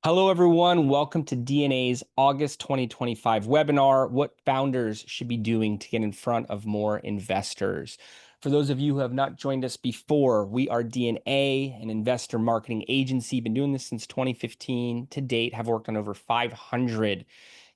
Hello, everyone. Welcome to DNA's August 2025 webinar, What Founders Should Be Doing to Get in Front of More Investors. For those of you who have not joined us before, we are DNA, an investor marketing agency. Been doing this since 2015. To date, have worked on over 500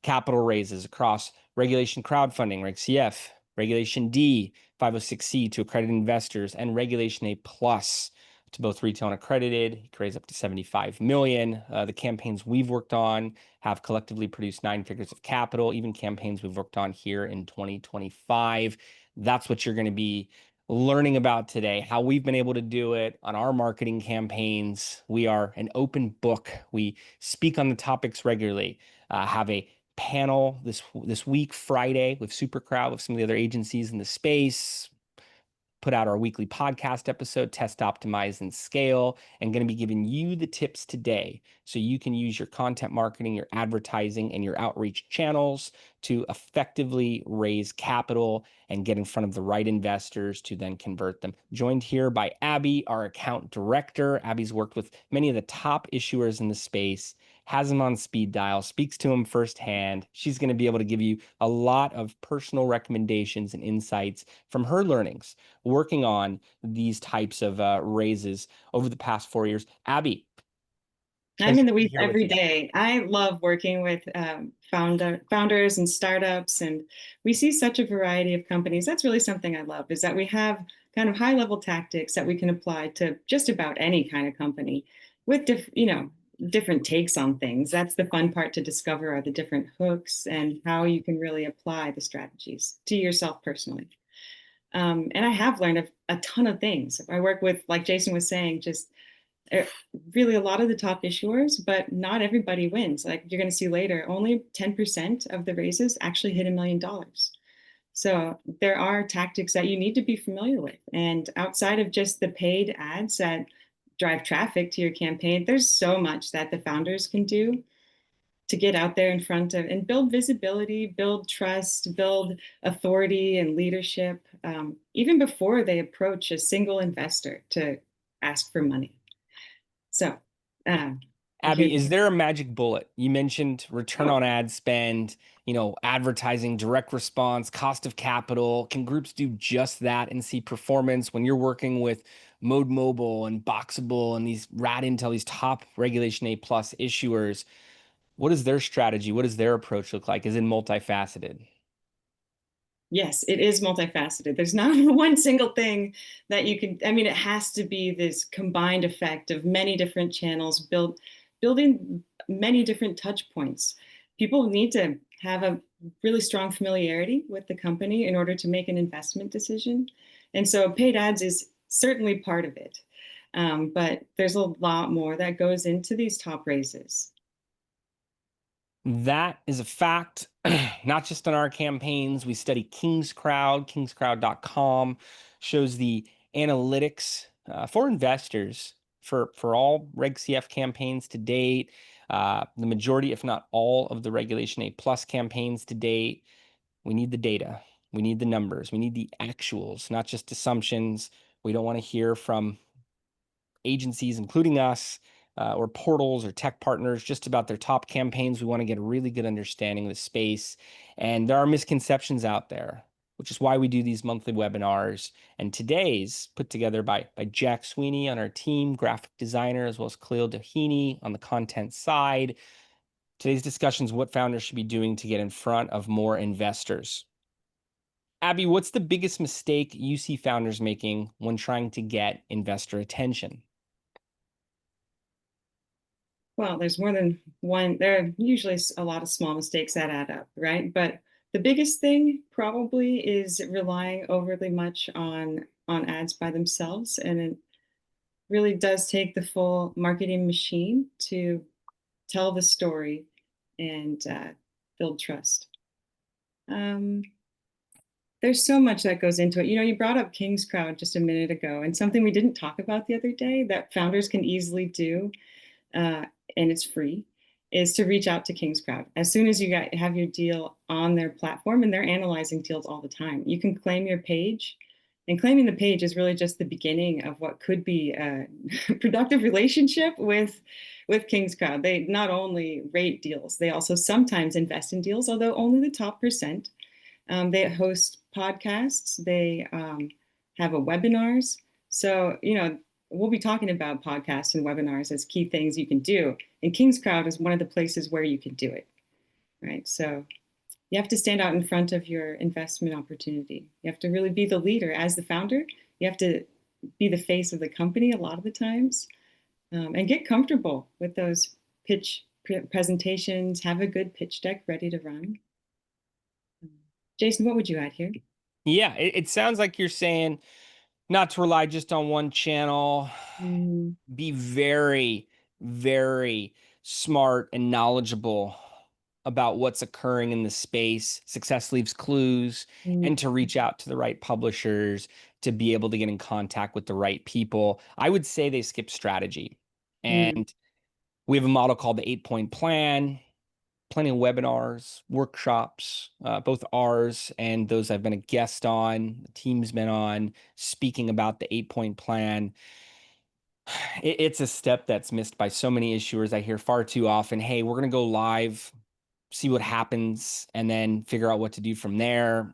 capital raises across regulation crowdfunding, Reg CF, Regulation D, 506C to accredited investors, and Regulation A plus to both retail and accredited. He can raise up to 75 million. The campaigns we've worked on have collectively produced 9 figures of capital, even campaigns we've worked on here in 2025. That's what you're going to be learning about today, how we've been able to do it on our marketing campaigns. We are an open book. We speak on the topics regularly, have a panel this week, Friday, with Supercrowd, with some of the other agencies in the space, put out our weekly podcast episode, Test, Optimize, and Scale, and going to be giving you the tips today so you can use your content marketing, your advertising, and your outreach channels to effectively raise capital and get in front of the right investors to then convert them. Joined here by Abby, our account director. Abby's worked with many of the top issuers in the space, has them on speed dial, speaks to them firsthand. She's going to be able to give you a lot of personal recommendations and insights from her learnings working on these types of raises over the past 4 years. Abby, I'm nice in to the be weeds here with every you. day. I love working with founders and startups, and we see such a variety of companies. That's really something I love, is that we have kind of high-level tactics that we can apply to just about any kind of company with different takes on things. That's the fun part to discover, are the different hooks and how you can really apply the strategies to yourself personally. And I have learned a ton of things. I work with, like Jason was saying, just uh, really a lot of the top issuers, but not everybody wins. Like you're going to see later, only 10% of the raises actually hit $1 million. So there are tactics that you need to be familiar with. And outside of just the paid ads that drive traffic to your campaign, there's so much that the founders can do to get out there in front of and build visibility, build trust, build authority and leadership, even before they approach a single investor to ask for money. So, here, Abby, is there a magic bullet? You mentioned return on ad spend, advertising, direct response, cost of capital. Can groups do just that and see performance when you're working with Mode Mobile and Boxable and these Rad Intel, these top Regulation A plus issuers? What is their strategy? What does their approach look like? Is it multifaceted? yes, it is multifaceted. There's not one single thing that you can, I mean, it has to be this combined effect of many different channels, building many different touch points. People need to have a really strong familiarity with the company in order to make an investment decision. And so paid ads is certainly part of it. But there's a lot more that goes into these top raises. That is a fact, not just on our campaigns. We study kingscrowd.com shows the analytics for investors for all Reg CF campaigns to date. The majority, if not all, of the Regulation A plus campaigns to date. We need the data. We need the numbers. We need the actuals, not just assumptions. We don't want to hear from agencies, including us, or portals or tech partners, just about their top campaigns. We want to get a really good understanding of the space. And there are misconceptions out there, which is why we do these monthly webinars. And today's put together by Jack Sweeney on our team, graphic designer, as well as Khalil Doheny on the content side. Today's discussion is what founders should be doing to get in front of more investors. Abby, what's the biggest mistake you see founders making when trying to get investor attention? Well, there's more than one. There are usually a lot of small mistakes that add up, right? But the biggest thing probably is relying overly much on ads by themselves, and it really does take the full marketing machine to tell the story and build trust. Um, there's so much that goes into it. You brought up King's Crowd just a minute ago, and something we didn't talk about the other day that founders can easily do, uh, and it's free, is to reach out to King's Crowd. As soon as have your deal on their platform, and they're analyzing deals all the time, you can claim your page. And claiming the page is really just the beginning of what could be a productive relationship with King's Crowd. They not only rate deals, they also sometimes invest in deals, although only the top percent. They host podcasts. They have a webinars. So, we'll be talking about podcasts and webinars as key things you can do. And King's Crowd is one of the places where you can do it, right? So you have to stand out in front of your investment opportunity. You have to really be the leader as the founder. You have to be the face of the company a lot of the times, and get comfortable with those pitch presentations. Have a good pitch deck ready to run. Jason, what would you add here? Yeah, it sounds like you're saying not to rely just on one channel. Mm, Be very, very smart and knowledgeable about what's occurring in the space. Success leaves clues, mm, and to reach out to the right publishers to be able to get in contact with the right people. I would say they skip strategy. mm, And we have a model called the 8-point plan, plenty of webinars, workshops, both ours and those I've been a guest on, the team's been on, speaking about the 8-point plan. It's a step that's missed by so many issuers. I hear far too often, hey, we're going to go live, see what happens, and then figure out what to do from there.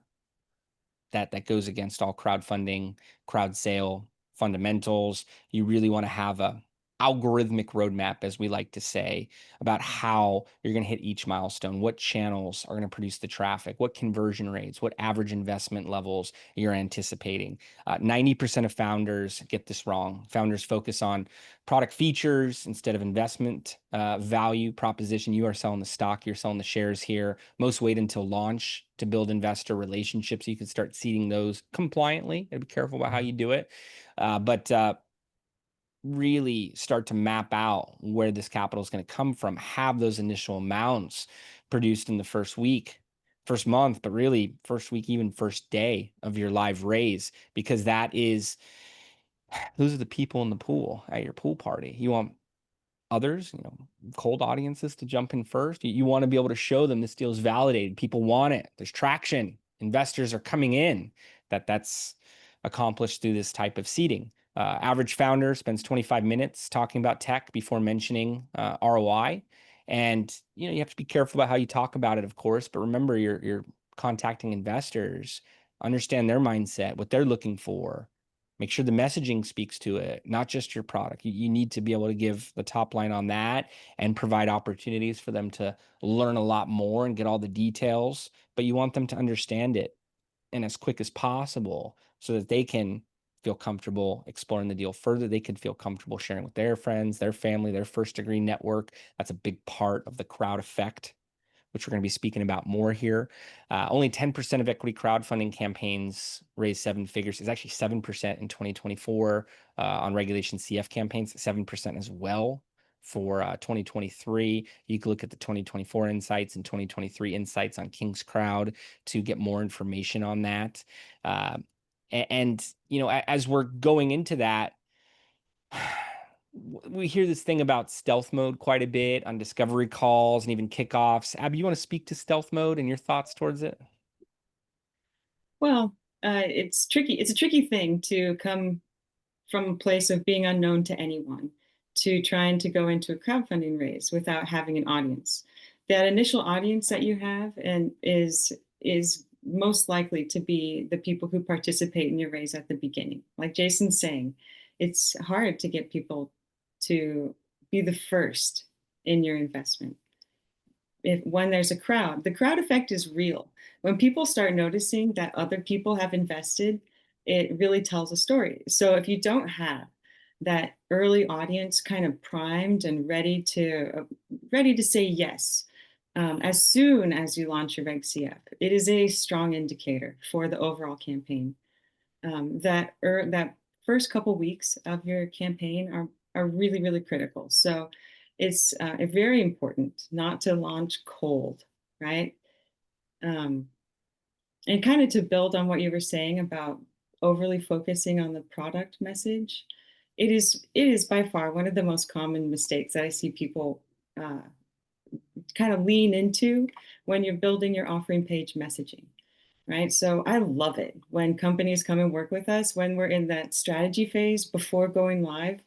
That goes against all crowdfunding, crowd sale fundamentals. You really want to have a algorithmic roadmap, as we like to say, about how you're going to hit each milestone, what channels are going to produce the traffic, what conversion rates, what average investment levels you're anticipating. 90% of founders get this wrong. Founders focus on product features instead of investment value proposition. You are selling the stock, you're selling the shares here. Most wait until launch to build investor relationships. So you can start seeding those compliantly. Gotta be careful about how you do it. But really start to map out where this capital is going to come from, have those initial amounts produced in the first week, first month, but really first week, even first day of your live raise, because those are the people in the pool at your pool party. You want others, cold audiences to jump in first. You want to be able to show them this deal is validated. People want it. There's traction. Investors are coming in. That's accomplished through this type of seeding. Average founder spends 25 minutes talking about tech before mentioning ROI. And you have to be careful about how you talk about it, of course. But remember, you're contacting investors. Understand their mindset, what they're looking for. Make sure the messaging speaks to it, not just your product. You need to be able to give the top line on that and provide opportunities for them to learn a lot more and get all the details. But you want them to understand it in as quick as possible so that they can feel comfortable exploring the deal further. They can feel comfortable sharing with their friends, their family, their first degree network. That's a big part of the crowd effect, which we're going to be speaking about more here. Only 10% of equity crowdfunding campaigns raise seven figures. It's actually 7% in 2024 on Regulation CF campaigns, 7% as well for 2023. You can look at the 2024 insights and 2023 insights on King's Crowd to get more information on that. As we're going into that, we hear this thing about stealth mode quite a bit on discovery calls and even kickoffs. Abby, you want to speak to stealth mode and your thoughts towards it? Well, it's tricky. It's a tricky thing to come from a place of being unknown to anyone to trying to go into a crowdfunding raise without having an audience. That initial audience that you have and is most likely to be the people who participate in your raise at the beginning. Like Jason's saying, it's hard to get people to be the first in your investment. When there's a crowd, the crowd effect is real. When people start noticing that other people have invested, it really tells a story. So if you don't have that early audience kind of primed and ready to say yes, as soon as you launch your Reg CF, it is a strong indicator for the overall campaign. That first couple weeks of your campaign are really, really critical. So it's very important not to launch cold, right? Um, and kind of to build on what you were saying about overly focusing on the product message, it is by far one of the most common mistakes that I see people uh, kind of lean into when you're building your offering page messaging, right? So I love it when companies come and work with us when we're in that strategy phase before going live,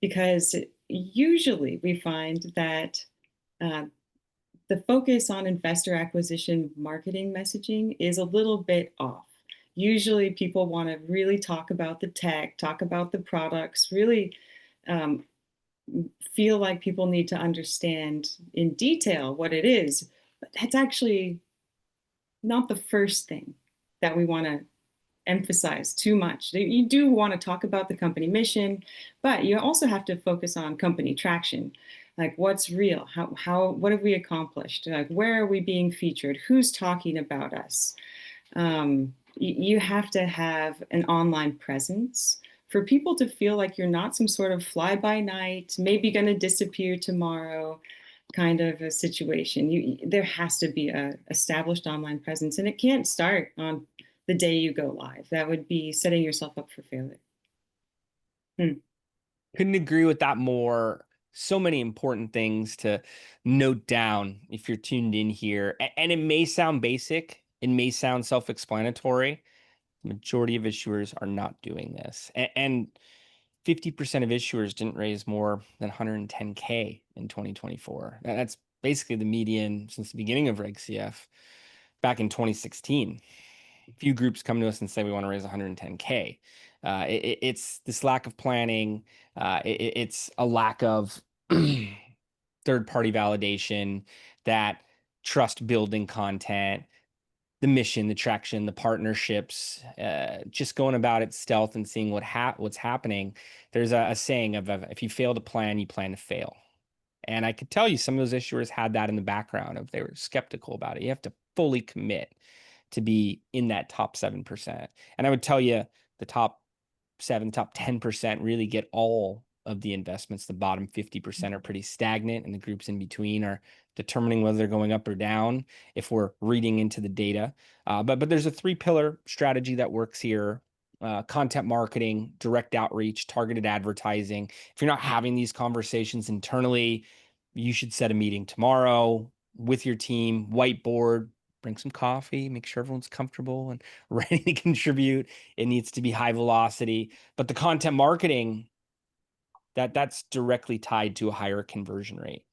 because usually we find that uh, the focus on investor acquisition marketing messaging is a little bit off. Usually, people want to really talk about the tech, talk about the products, really um, feel like people need to understand in detail what it is. But that's actually not the first thing that we want to emphasize too much. You do want to talk about the company mission, but you also have to focus on company traction. Like what's real? What have we accomplished? Like where are we being featured? Who's talking about us? You have to have an online presence for people to feel like you're not some sort of fly by night, maybe going to disappear tomorrow kind of a situation. There has to be a established online presence, and it can't start on the day you go live. That would be setting yourself up for failure. Hmm. Couldn't agree with that more. So many important things to note down if you're tuned in here. And it may sound basic, it may sound self-explanatory. The majority of issuers are not doing this. And 50% of issuers didn't raise more than 110K in 2024. That's basically the median since the beginning of Reg CF back in 2016. Few groups come to us and say we want to raise 110K. It's this lack of planning. It's a lack of third-party validation, that trust building content, the mission, the traction, the partnerships, just going about it stealth and seeing what's happening. There's a saying of if you fail to plan, you plan to fail. And I could tell you some of those issuers had that in the background of they were skeptical about it. You have to fully commit to be in that top 7%. And I would tell you the top 7, top 10% really get all of the investments. The bottom 50% are pretty stagnant, and the groups in between are determining whether they're going up or down if we're reading into the data. But there's a 3-pillar strategy that works here. Content marketing, direct outreach, targeted advertising. If you're not having these conversations internally, you should set a meeting tomorrow with your team, whiteboard, bring some coffee, make sure everyone's comfortable and ready to contribute. It needs to be high velocity. But the content marketing, that's directly tied to a higher conversion rate.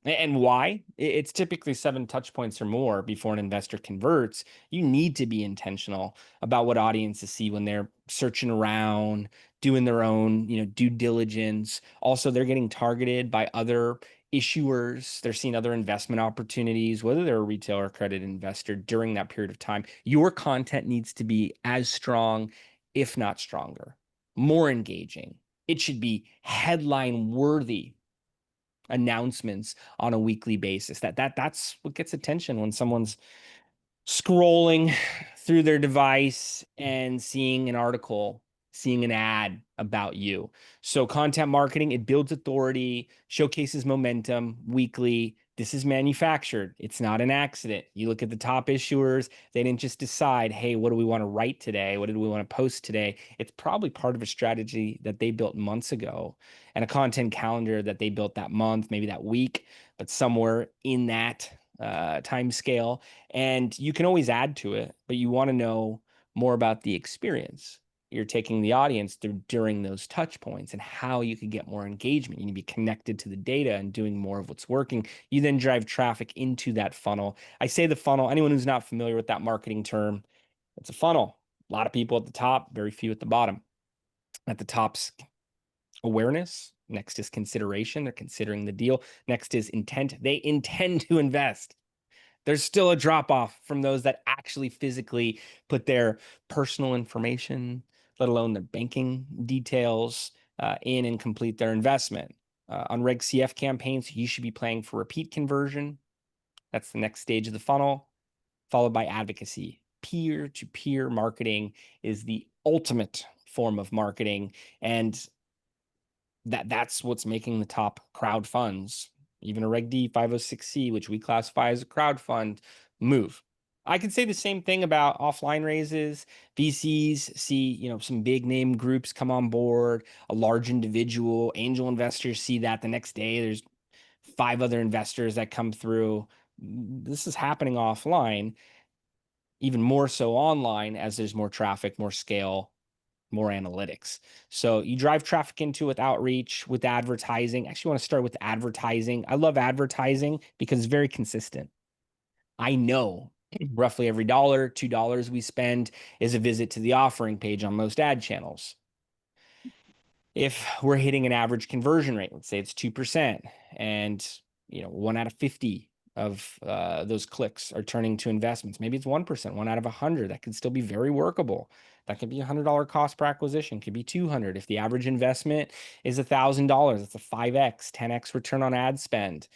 And why? It's typically 7 touch points or more before an investor converts. You need to be intentional about what audiences see when they're searching around, doing their own, due diligence. Also, they're getting targeted by other issuers. They're seeing other investment opportunities, whether they're a retail or accredited investor during that period of time. Your content needs to be as strong, if not stronger, more engaging. It should be headline worthy announcements on a weekly basis. That's what gets attention when someone's scrolling through their device and seeing an article, seeing an ad about you. So content marketing, it builds authority, showcases momentum weekly. This is manufactured. It's not an accident. You look at the top issuers, they didn't just decide, hey, what do we want to write today? What did we want to post today? It's probably part of a strategy that they built months ago and a content calendar that they built that month, maybe that week, but somewhere in that time scale. And you can always add to it, but you want to know more about the experience you're taking the audience through during those touch points and how you can get more engagement. You need to be connected to the data and doing more of what's working. You then drive traffic into that funnel. I say the funnel, anyone who's not familiar with that marketing term, it's a funnel. A lot of people at the top, very few at the bottom. At the top's awareness. Next is consideration. They're considering the deal. Next is intent. They intend to invest. There's still a drop off from those that actually physically put their personal information, let alone their banking details, in and complete their investment. On Reg CF campaigns, you should be playing for repeat conversion. That's the next stage of the funnel, followed by advocacy. Peer-to-peer marketing is the ultimate form of marketing, and that's what's making the top crowd funds, even a Reg D 506C, which we classify as a crowd fund, move. I could say the same thing about offline raises. VCs see, some big name groups come on board, a large individual, angel investors see that the next day. There's 5 other investors that come through. This is happening offline, even more so online as there's more traffic, more scale, more analytics. So you drive traffic into with outreach, with advertising. Actually, want to start with advertising. I love advertising because it's very consistent. I know roughly every dollar, $2 we spend is a visit to the offering page on most ad channels. If we're hitting an average conversion rate, let's say it's 2%, and 1 out of 50 of those clicks are turning to investments. Maybe it's 1%, 1 out of 100. That could still be very workable. That could be $100 cost per acquisition, could be 200. If the average investment is $1,000, that's a 5x, 10x return on ad spend.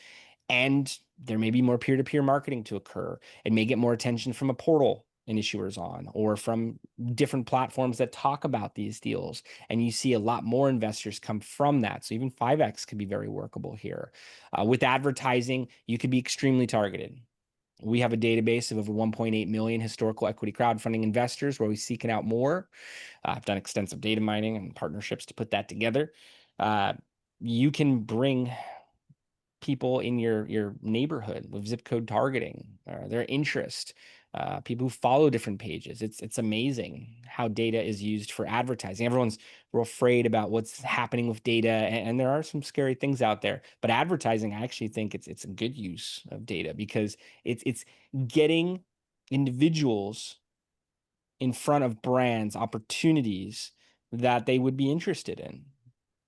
And there may be more peer-to-peer marketing to occur. It may get more attention from a portal an issuer's on, or from different platforms that talk about these deals. And you see a lot more investors come from that. So even 5x could be very workable here. With advertising, you could be extremely targeted. We have a database of over 1.8 million historical equity crowdfunding investors where we're seeking out more. I've done extensive data mining and partnerships to put that together. You can bring people in your neighborhood with zip code targeting, their interest, people who follow different pages. It's amazing how data is used for advertising. Everyone's real afraid about what's happening with data, and there are some scary things out there. But advertising, I actually think it's a good use of data because it's getting individuals in front of brands, opportunities that they would be interested in.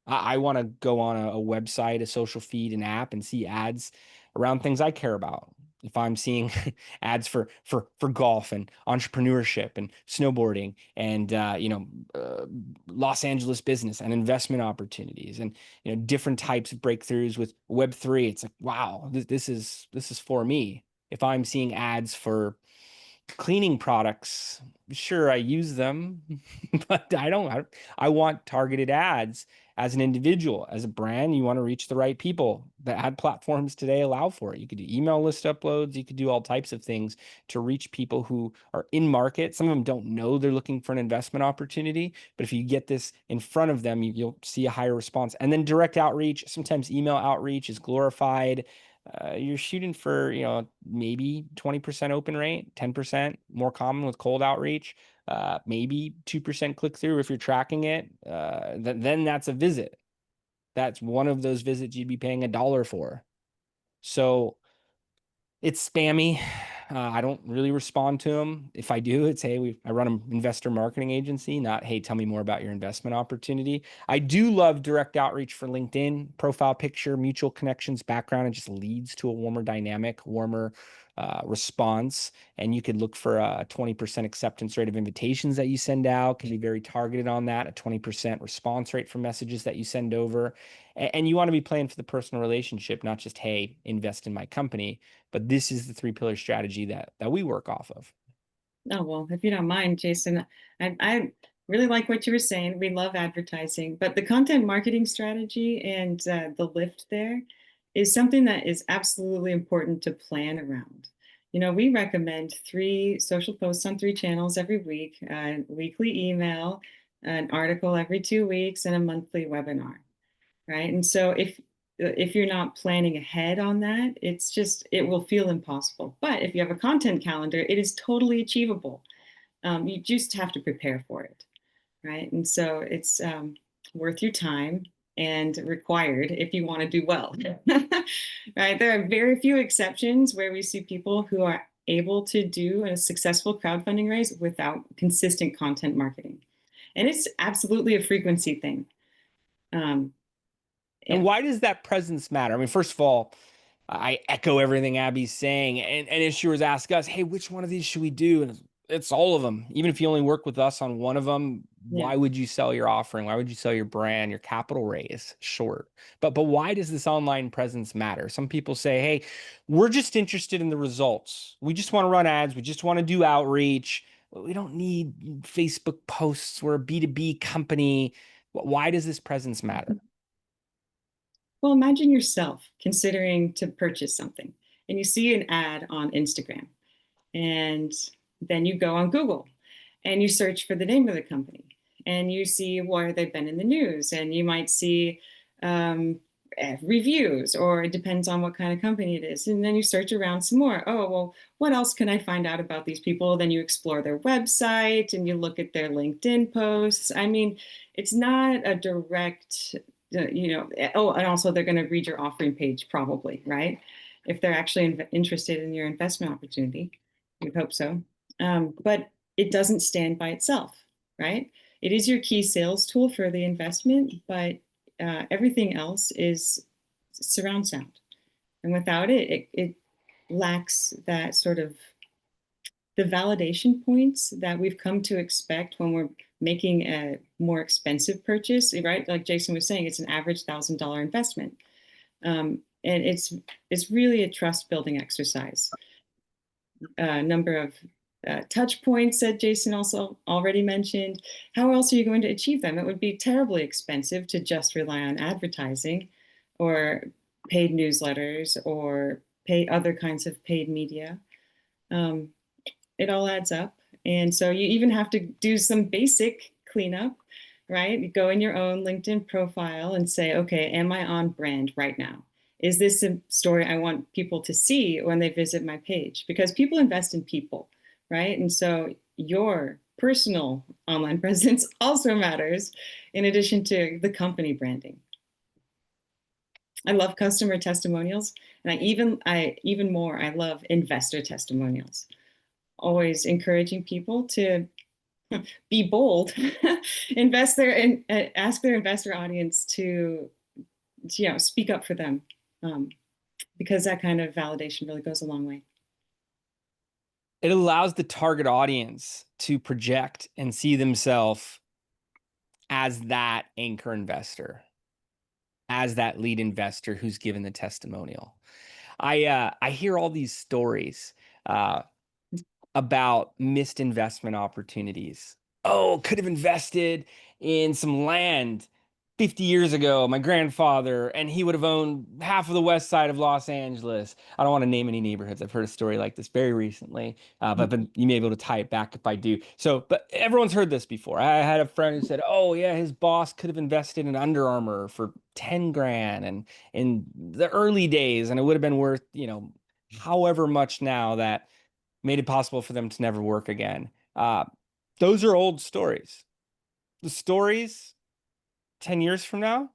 I want to go on a website, a social feed, an app, and see ads around things I care about. If I'm seeing ads for golf and entrepreneurship and snowboarding and Los Angeles business and investment opportunities and different types of breakthroughs with Web3, it's like, wow, this is for me. If I'm seeing ads for cleaning products, sure, I use them, but I want targeted ads as an individual. As a brand, you want to reach the right people. The ad platforms today allow for it. You could do email list uploads, you could do all types of things to reach people who are in market. Some of them don't know they're looking for an investment opportunity, but if you get this in front of them, you'll see a higher response. And then direct outreach, sometimes email outreach is glorified. You're shooting for, maybe 20% open rate, 10% more common with cold outreach, maybe 2% click through if you're tracking it. Then that's a visit. That's one of those visits you'd be paying $1 for. So it's spammy. I don't really respond to them. If I do, it's, hey, I run an investor marketing agency, not, hey, tell me more about your investment opportunity. I do love direct outreach for LinkedIn, profile picture, mutual connections, background. It just leads to a warmer dynamic, warmer response. And you could look for a 20% acceptance rate of invitations that you send out. Can be very targeted on that, a 20% response rate for messages that you send over. And you want to be playing for the personal relationship, not just, hey, invest in my company. But this is the 3-pillar strategy that we work off of. Oh, well, if you don't mind, Jason, I really like what you were saying. We love advertising, but the content marketing strategy and the lift there is something that is absolutely important to plan around. We recommend 3 social posts on 3 channels every week, weekly email, an article every 2 weeks, and a monthly webinar, right? And so if you're not planning ahead on that, it will feel impossible. But if you have a content calendar, it is totally achievable. You just have to prepare for it, right? And so it's worth your time and required if you want to do well, right? There are very few exceptions where we see people who are able to do a successful crowdfunding raise without consistent content marketing. And it's absolutely a frequency thing. And Yeah. why does that presence matter? I mean, first of all, I echo everything Abby's saying. And issuers ask us, hey, which one of these should we do? And it's all of them. Even if you only work with us on one of them, Yeah. why would you sell your offering? Why would you sell your brand, your capital raise? Short. But why does this online presence matter? Some people say, hey, we're just interested in the results. We just want to run ads. We just want to do outreach. We don't need Facebook posts. We're a B2B company. Why does this presence matter? Well, imagine yourself considering to purchase something and you see an ad on Instagram, and then you go on Google and you search for the name of the company and you see where they've been in the news, and you might see reviews, or it depends on what kind of company it is. And then you search around some more. Oh, well, what else can I find out about these people? Then you explore their website and you look at their LinkedIn posts. I mean, it's not a direct, oh, and also they're going to read your offering page probably, right? If they're actually interested in your investment opportunity, you'd hope so. But it doesn't stand by itself, right? It is your key sales tool for the investment, but everything else is surround sound. And without it lacks that sort of the validation points that we've come to expect when we're making a more expensive purchase, right? Like Jason was saying, it's an average $1,000 investment. And it's really a trust building exercise. Number of touch points that Jason also already mentioned. How else are you going to achieve them? It would be terribly expensive to just rely on advertising or paid newsletters or pay other kinds of paid media. Um, it all adds up. And so you even have to do some basic cleanup, right? You go in your own LinkedIn profile and say, okay, am I on brand right now? Is this a story I want people to see when they visit my page? Because people invest in people, right? And so your personal online presence also matters in addition to the company branding. I love customer testimonials, and I even more I love investor testimonials. Always encouraging people to be bold, invest their and ask their investor audience to speak up for them, because that kind of validation really goes a long way. It allows the target audience to project and see themselves as that anchor investor, as that lead investor who's given the testimonial. I hear all these stories about missed investment opportunities. Oh, could have invested in some land 50 years ago, my grandfather, and he would have owned half of the west side of Los Angeles. I don't want to name any neighborhoods. I've heard a story like this very recently, but you may be able to tie it back if I do. So, but everyone's heard this before. I had a friend who said, oh, yeah, his boss could have invested in Under Armour for 10 grand and in the early days, and it would have been worth, however much now that made it possible for them to never work again. Those are old stories. The stories 10 years from now,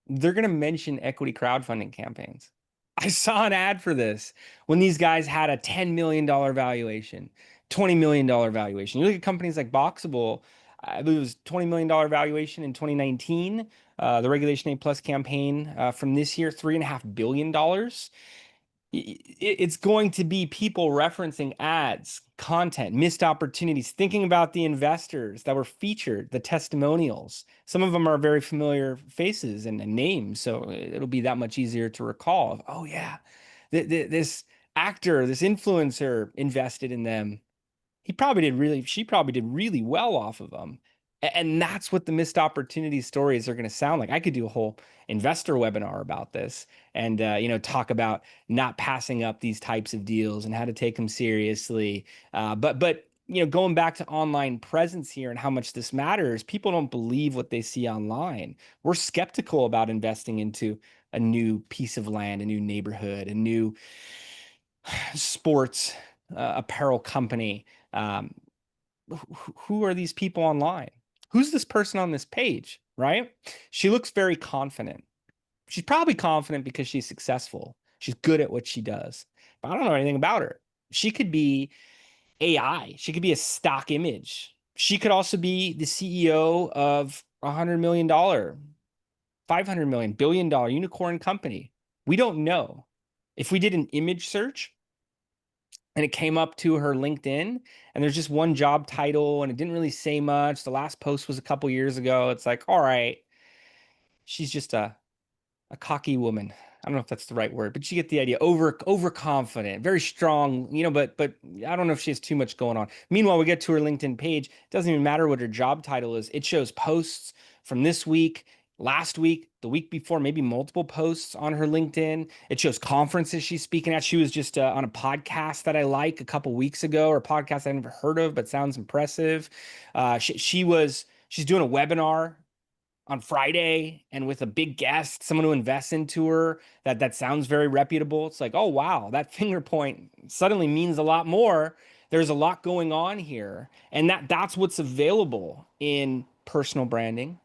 they're going to mention equity crowdfunding campaigns. I saw an ad for this when these guys had a $10 million valuation, $20 million valuation. You look at companies like Boxable, I believe it was $20 million valuation in 2019. The Regulation A Plus campaign from this year, $3.5 billion. It's going to be people referencing ads, content, missed opportunities, thinking about the investors that were featured, the testimonials. Some of them are very familiar faces and names, so it'll be that much easier to recall. Oh, yeah, this actor, this influencer invested in them. She probably did really well off of them. And that's what the missed opportunity stories are going to sound like. I could do a whole investor webinar about this and, talk about not passing up these types of deals and how to take them seriously. But going back to online presence here and how much this matters, people don't believe what they see online. We're skeptical about investing into a new piece of land, a new neighborhood, a new sports apparel company. Who are these people online? Who's this person on this page, right? She looks very confident. She's probably confident because she's successful. She's good at what she does. But I don't know anything about her. She could be AI. She could be a stock image. She could also be the CEO of $100 million, $500 million, billion-dollar unicorn company. We don't know. If we did an image search, and it came up to her LinkedIn and there's just one job title and it didn't really say much. The last post was a couple years ago. It's like, all right, she's just a cocky woman. I don't know if that's the right word, but you get the idea. Overconfident, very strong, but I don't know if she has too much going on. Meanwhile, we get to her LinkedIn page. It doesn't even matter what her job title is. It shows posts from this week, last week, the week before, maybe multiple posts on her LinkedIn. It shows conferences she's speaking at. She was just on a podcast that I like a couple weeks ago, or a podcast I never heard of, but sounds impressive. She's doing a webinar on Friday and with a big guest, someone who invests into her that sounds very reputable. It's like, oh wow, that finger point suddenly means a lot more. There's a lot going on here. And that's what's available in personal branding.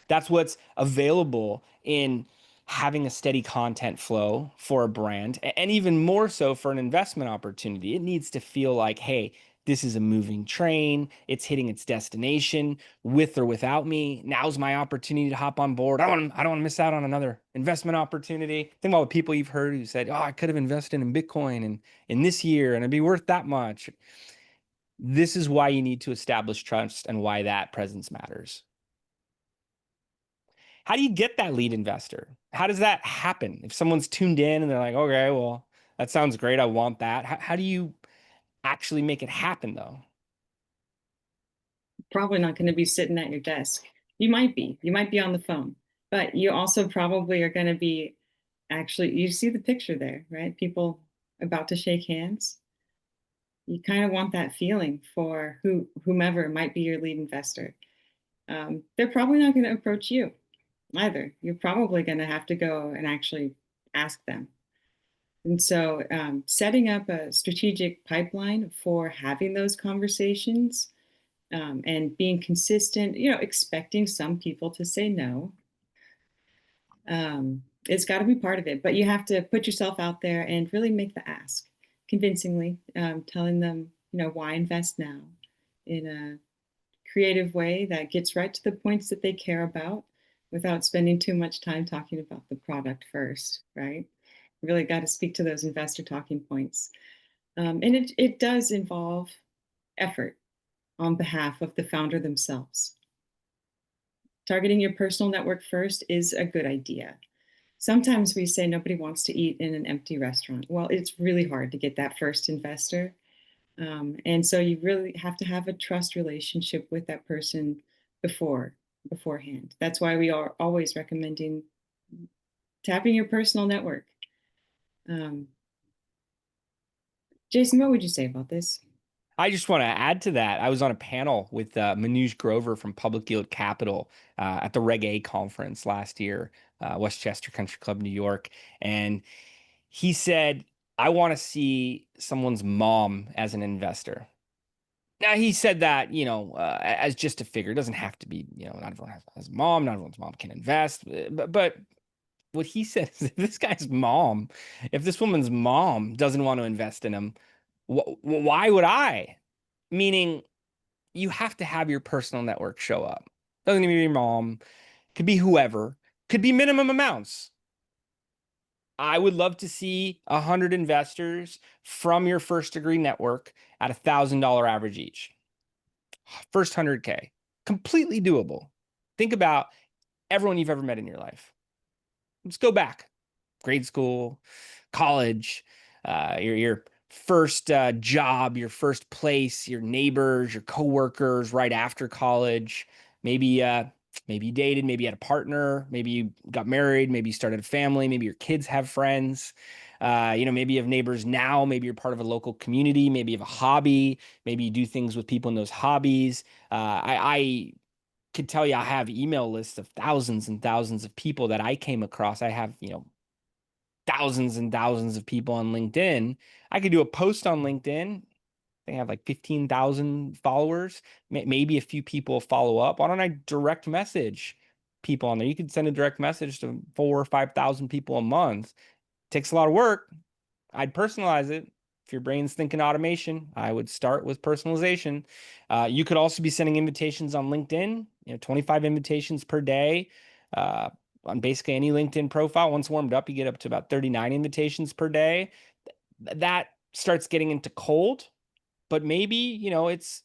That's what's available in having a steady content flow for a brand, and even more so for an investment opportunity. It needs to feel like, hey, this is a moving train. It's hitting its destination with or without me. Now's my opportunity to hop on board. I don't want to miss out on another investment opportunity. Think about what people you've heard who said, "Oh, I could have invested in Bitcoin in this year and it'd be worth that much." This is why you need to establish trust and why that presence matters. How do you get that lead investor? How does that happen? If someone's tuned in and they're like, okay, well, that sounds great. I want that. How do you actually make it happen though? Probably not going to be sitting at your desk. You might be on the phone, but you also probably are going to be actually, you see the picture there, right? People about to shake hands. You kind of want that feeling for whomever might be your lead investor. They're probably not going to approach you either. You're probably going to have to go and actually ask them. And so, setting up a strategic pipeline for having those conversations, and being consistent, expecting some people to say no, it's got to be part of it. But you have to put yourself out there and really make the ask convincingly, telling them, why invest now in a creative way that gets right to the points that they care about without spending too much time talking about the product first, right? Really got to speak to those investor talking points. And it does involve effort on behalf of the founder themselves. Targeting your personal network first is a good idea. Sometimes we say nobody wants to eat in an empty restaurant. Well, it's really hard to get that first investor. And so you really have to have a trust relationship with that person beforehand. That's why we are always recommending tapping your personal network. Um, Jason, what would you say about this? I just want to add to that. I was on a panel with Manoj Grover from Public Yield Capital at the Reg A conference last year, Westchester Country Club, New York. And he said, I want to see someone's mom as an investor. Now, he said that, as just a figure. It doesn't have to be, not everyone has a mom, not everyone's mom can invest. But what he said is if this guy's mom, if this woman's mom doesn't want to invest in him, why would I? Meaning, you have to have your personal network show up. Doesn't even be your mom, could be whoever, could be minimum amounts. I would love to see 100 investors from your first degree network at $1,000 average each. First 100K, completely doable. Think about everyone you've ever met in your life. Let's go back. Grade school, college, your first job, your first place, your neighbors, your coworkers right after college. Maybe you dated, maybe you had a partner, maybe you got married, maybe you started a family, maybe your kids have friends. Maybe you have neighbors now, maybe you're part of a local community, maybe you have a hobby, maybe you do things with people in those hobbies. I could tell you I have email lists of thousands and thousands of people that I came across. I have, thousands and thousands of people on LinkedIn. I could do a post on LinkedIn. They have like 15,000 followers. Maybe a few people follow up. Why don't I direct message people on there? You could send a direct message to 4,000 or 5,000 people a month. Takes a lot of work. I'd personalize it. If your brain's thinking automation, I would start with personalization. You could also be sending invitations on LinkedIn, 25 invitations per day. On basically any LinkedIn profile, once warmed up, you get up to about 39 invitations per day. That starts getting into cold, but maybe, it's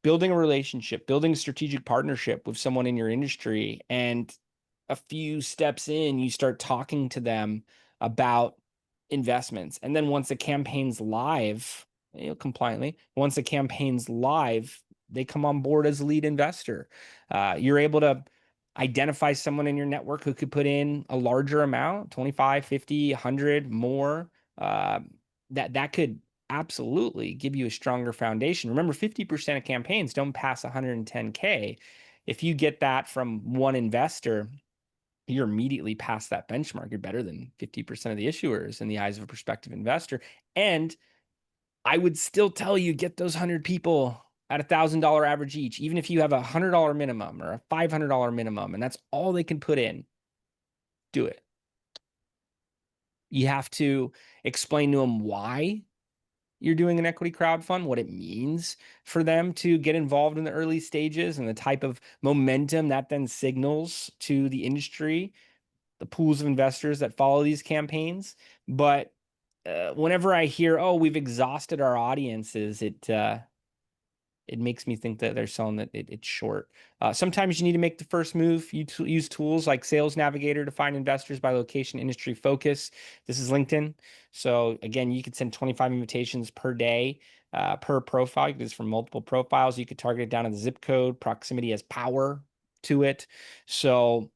building a relationship, building a strategic partnership with someone in your industry. And a few steps in, you start talking to them about investments. And then once the campaign's live, compliantly, once the campaign's live, they come on board as a lead investor. You're able to identify someone in your network who could put in a larger amount, 25, 50, 100 more. That could absolutely give you a stronger foundation. Remember, 50% of campaigns don't pass 110K. If you get that from one investor, you're immediately past that benchmark. You're better than 50% of the issuers in the eyes of a prospective investor. And I would still tell you, get those 100 people at $1,000 average each, even if you have a $100 minimum or a $500 minimum, and that's all they can put in, do it. You have to explain to them why you're doing an equity crowdfund, what it means for them to get involved in the early stages and the type of momentum that then signals to the industry, the pools of investors that follow these campaigns. But whenever I hear, oh, we've exhausted our audiences, it makes me think that they're selling that it's short. Sometimes you need to make the first move. You use tools like Sales Navigator to find investors by location, industry, focus. This is LinkedIn. So again, you could send 25 invitations per day, per profile. You could do this from multiple profiles. You could target it down to the zip code. Proximity has power to it. So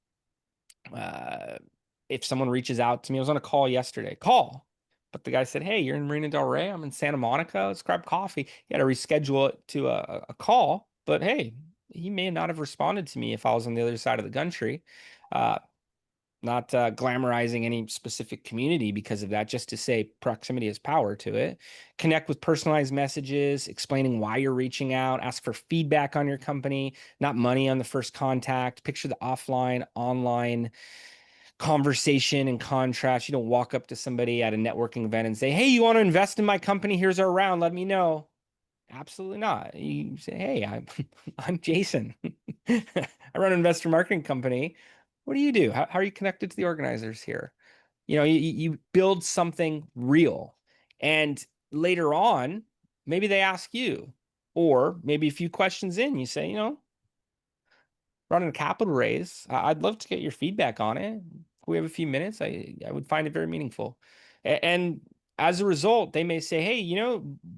if someone reaches out to me, I was on a call yesterday. But the guy said, hey, you're in Marina Del Rey. I'm in Santa Monica. Let's grab coffee. He had to reschedule it to a call. But hey, he may not have responded to me if I was on the other side of the country. Uh, not glamorizing any specific community because of that, just to say proximity has power to it. Connect with personalized messages, explaining why you're reaching out, ask for feedback on your company, not money on the first contact. Picture the offline, online conversation and contrast. You don't walk up to somebody at a networking event and say, hey, you want to invest in my company? Here's our round. Let me know. Absolutely not. You say, hey, I'm Jason. I run an investor marketing company. What do you do? How are you connected to the organizers here? You build something real. And later on, maybe they ask you, or maybe a few questions in, you say, running a capital raise. I'd love to get your feedback on it. If we have a few minutes, I would find it very meaningful. And as a result, they may say, hey,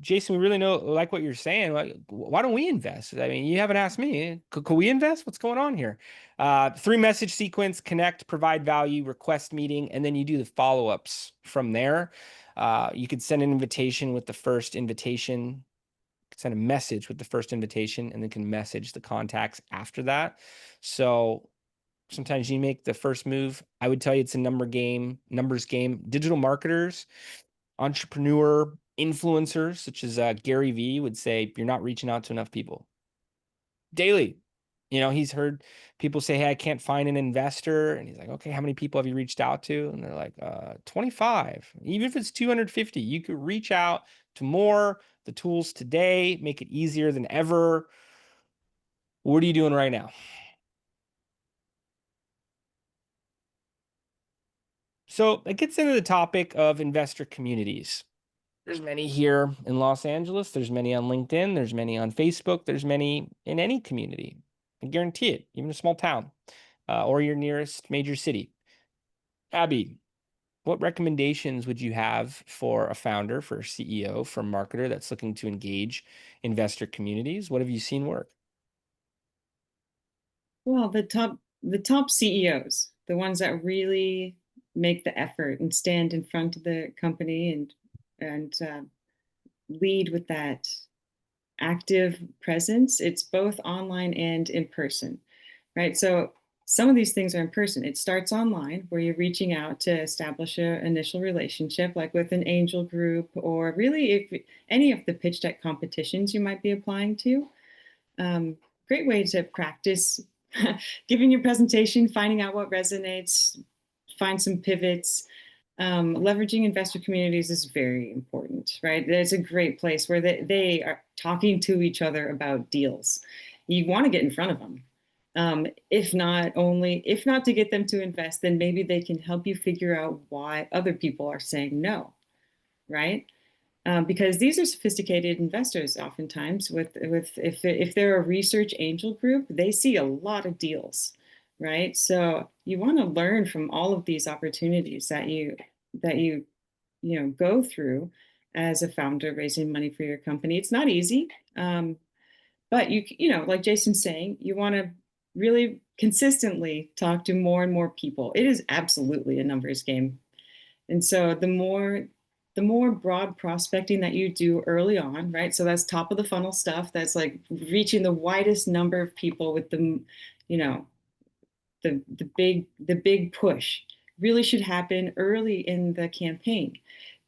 Jason, we really like what you're saying. Why don't we invest? I mean, you haven't asked me. Could we invest? What's going on here? 3 message sequence: connect, provide value, request meeting, and then you do the follow-ups from there. You could send an invitation with the first invitation, send a message with the first invitation, and then can message the contacts after that. So sometimes you make the first move. I would tell you it's a numbers game. Digital marketers, entrepreneur influencers, such as Gary Vee would say, you're not reaching out to enough people daily. He's heard people say, hey, I can't find an investor. And he's like, okay, how many people have you reached out to? And they're like, 25. Even if it's 250, you could reach out to more. The tools today make it easier than ever. What are you doing right now? So it gets into the topic of investor communities. There's many here in Los Angeles. There's many on LinkedIn. There's many on Facebook. There's many in any community. I guarantee it, even a small town, or your nearest major city. Abby, what recommendations would you have for a founder, for a CEO, for a marketer that's looking to engage investor communities? What have you seen work? Well, the top CEOs, the ones that really make the effort and stand in front of the company and lead with that active presence. It's both online and in person, right? So some of these things are in person. It starts online where you're reaching out to establish an initial relationship, like with an angel group, or really if any of the pitch deck competitions you might be applying to. Um, Great way to practice giving your presentation, finding out what resonates, find some pivots. Leveraging investor communities is very important, right? It's a great place where they are talking to each other about deals. You want to get in front of them. If not to get them to invest, then maybe they can help you figure out why other people are saying no, right? Because these are sophisticated investors oftentimes if they're a research angel group, they see a lot of deals, right? So you want to learn from all of these opportunities that you go through as a founder raising money for your company. It's not easy, but like Jason's saying, you want to really consistently talk to more and more people. It is absolutely a numbers game, and so the more the more broad prospecting that you do early on, right? So that's top of the funnel stuff. That's like reaching the widest number of people with the, you know, the big push really should happen early in the campaign.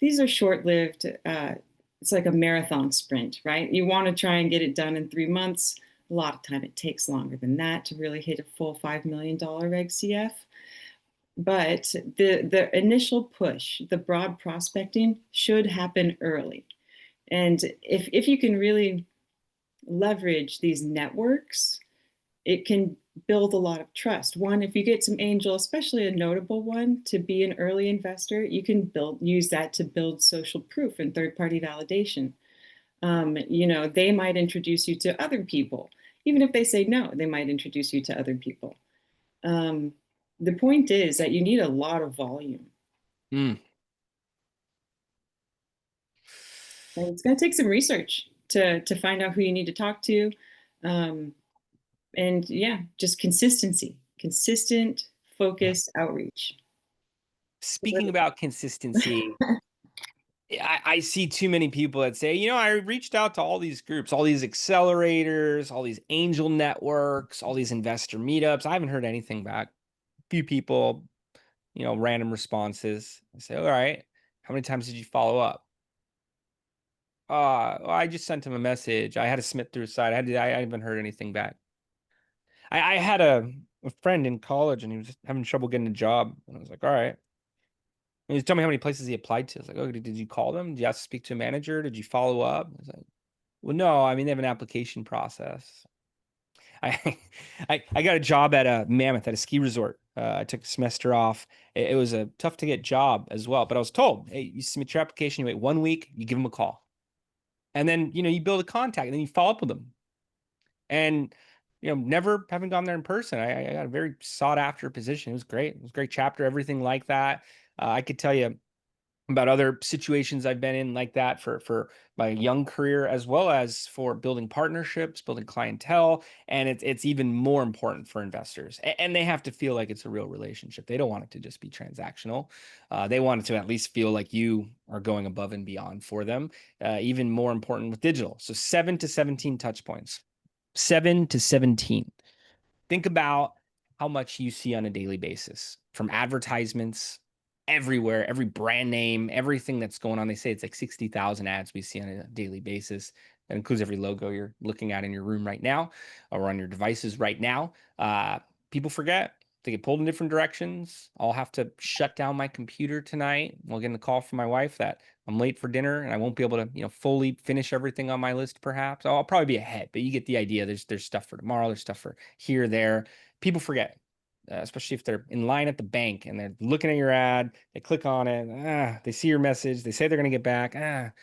These are short-lived. It's like a marathon sprint, right? You want to try and get it done in 3 months. A lot of time it takes longer than that to really hit a full $5 million Reg CF. But the initial push, the broad prospecting, should happen early. And if you can really leverage these networks, it can build a lot of trust. One, if you get some angel, especially a notable one, to be an early investor, you can use that to build social proof and third-party validation. They might introduce you to other people. Even if they say no, they might introduce you to other people. Um, the point is that you need a lot of volume. Mm. And it's going to take some research to find out who you need to talk to. Um, and yeah, just consistency, consistent, focused outreach. Speaking about consistency, I see too many people that say, I reached out to all these groups, all these accelerators, all these angel networks, all these investor meetups. I haven't heard anything back. Few people, random responses. I say, all right, how many times did you follow up? Well, I just sent him a message. I had to submit through a site. I haven't heard anything back. I had a friend in college and he was having trouble getting a job. And I was like, all right. And he was telling me how many places he applied to. I was like, oh, did you call them? Did you ask to speak to a manager? Did you follow up? I was like, well, no, I mean, they have an application process. I I got a job at a Mammoth at a ski resort. I took a semester off. It was a tough to get job as well, but I was told, hey, you submit your application, you wait 1 week, you give them a call. And then, you build a contact and then you follow up with them. And, never having gone there in person, I got a very sought after position. It was great. It was a great chapter, everything like that. I could tell you about other situations I've been in like that for my young career, as well as for building partnerships, building clientele, and it's even more important for investors. And they have to feel like it's a real relationship. They don't want it to just be transactional. They want it to at least feel like you are going above and beyond for them. Even more important with digital. So 7 to 17 touch points. 7 to 17. Think about how much you see on a daily basis from advertisements everywhere, every brand name, everything that's going on. They say it's like 60,000 ads we see on a daily basis. That includes every logo you're looking at in your room right now or on your devices right now. People forget. They get pulled in different directions. I'll have to shut down my computer tonight. I'll get a call from my wife that I'm late for dinner and I won't be able to, fully finish everything on my list, perhaps. I'll probably be ahead, but you get the idea. There's stuff for tomorrow, there's stuff for here, there. People forget, especially if they're in line at the bank and they're looking at your ad, they click on it, they see your message, they say they're going to get back.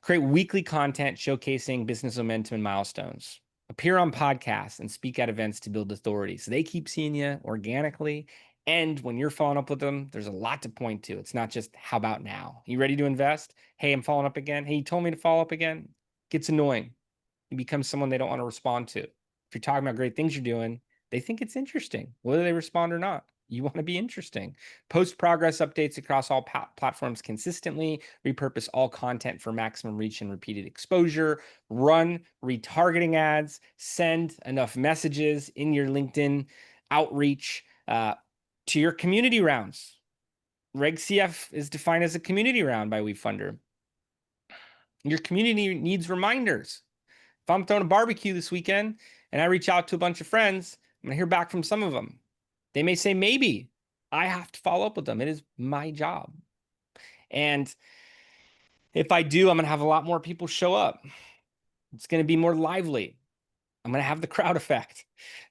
Create weekly content showcasing business momentum and milestones. Appear on podcasts and speak at events to build authority. So they keep seeing you organically. And when you're following up with them, there's a lot to point to. It's not just, how about now? You ready to invest? Hey, I'm following up again. Hey, you told me to follow up again. Gets annoying. You become someone they don't want to respond to. If you're talking about great things you're doing, they think it's interesting, whether they respond or not. You want to be interesting. Post progress updates across all platforms consistently. Repurpose all content for maximum reach and repeated exposure. Run retargeting ads. Send enough messages in your LinkedIn outreach to your community rounds. Reg CF is defined as a community round by WeFunder. Your community needs reminders. If I'm throwing a barbecue this weekend and I reach out to a bunch of friends, I'm going to hear back from some of them. They may say maybe. I have to follow up with them. It is my job. And if I do, I'm going to have a lot more people show up. It's going to be more lively. I'm going to have the crowd effect.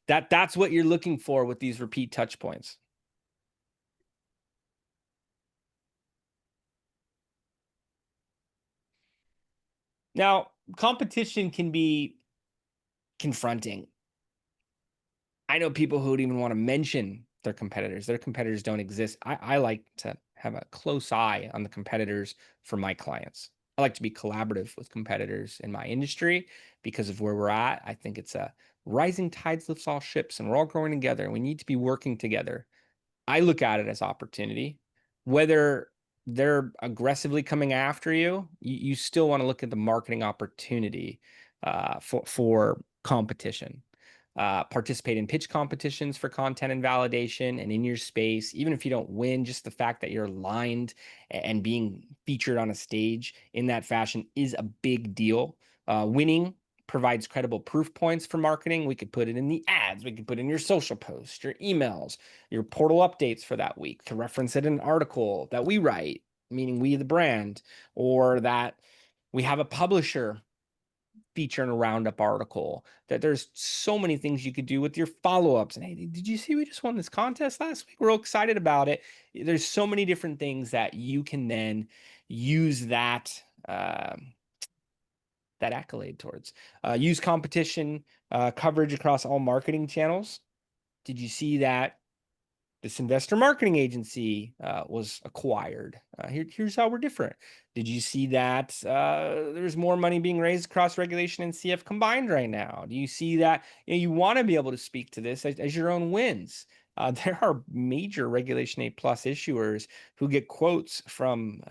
That's what you're looking for with these repeat touch points. Now, competition can be confronting. I know people who would even want to mention their competitors. Their competitors don't exist. I like to have a close eye on the competitors for my clients. I like to be collaborative with competitors in my industry because of where we're at. I think it's a rising tides lifts all ships and we're all growing together and we need to be working together. I look at it as opportunity, whether they're aggressively coming after you, you still want to look at the marketing opportunity for competition. Participate in pitch competitions for content and validation and in your space. Even if you don't win, just the fact that you're aligned and being featured on a stage in that fashion is a big deal. Winning provides credible proof points for marketing. We could put it in the ads, we could put it in your social posts, your emails, your portal updates for that week, to reference it in an article that we write, meaning we, the brand, or that we have a publisher feature in a roundup article. That there's so many things you could do with your follow-ups. And hey, did you see we just won this contest last week? We're real excited about it. There's so many different things that you can then use that accolade towards. Use competition coverage across all marketing channels. Did you see that this investor marketing agency was acquired? Here's how we're different. Did you see that there's more money being raised across regulation and CF combined right now? Do you see that you want to be able to speak to this as your own wins? There are major Regulation A plus issuers who get quotes from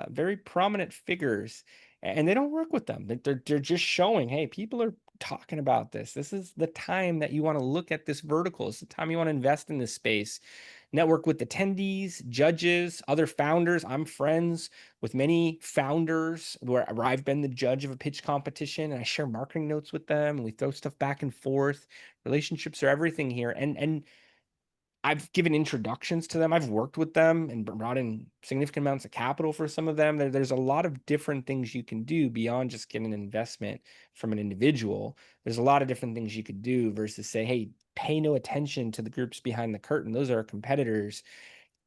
very prominent figures, and they don't work with them. They're just showing, hey, people are talking about this. This is the time that you want to look at this vertical. It's the time you want to invest in this space. Network with attendees, judges, other founders. I'm friends with many founders where I've been the judge of a pitch competition, and I share marketing notes with them, and we throw stuff back and forth. Relationships are everything here. And I've given introductions to them. I've worked with them and brought in significant amounts of capital for some of them. There's a lot of different things you can do beyond just getting an investment from an individual. There's a lot of different things you could do versus say, hey, pay no attention to the groups behind the curtain. Those are our competitors.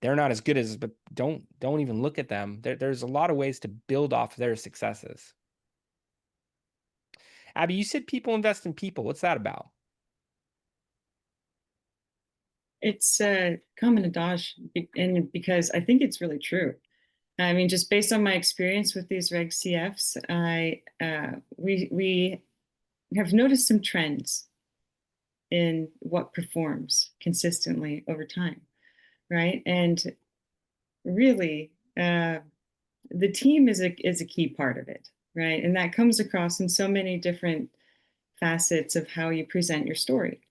They're not as good as, but don't even look at them. There's a lot of ways to build off their successes. Abby, you said people invest in people. What's that about? It's a common adage, and because I think it's really true. I mean, just based on my experience with these Reg CFs, we have noticed some trends in what performs consistently over time, right? And really, the team is a key part of it, right? And that comes across in so many different facets of how you present your story,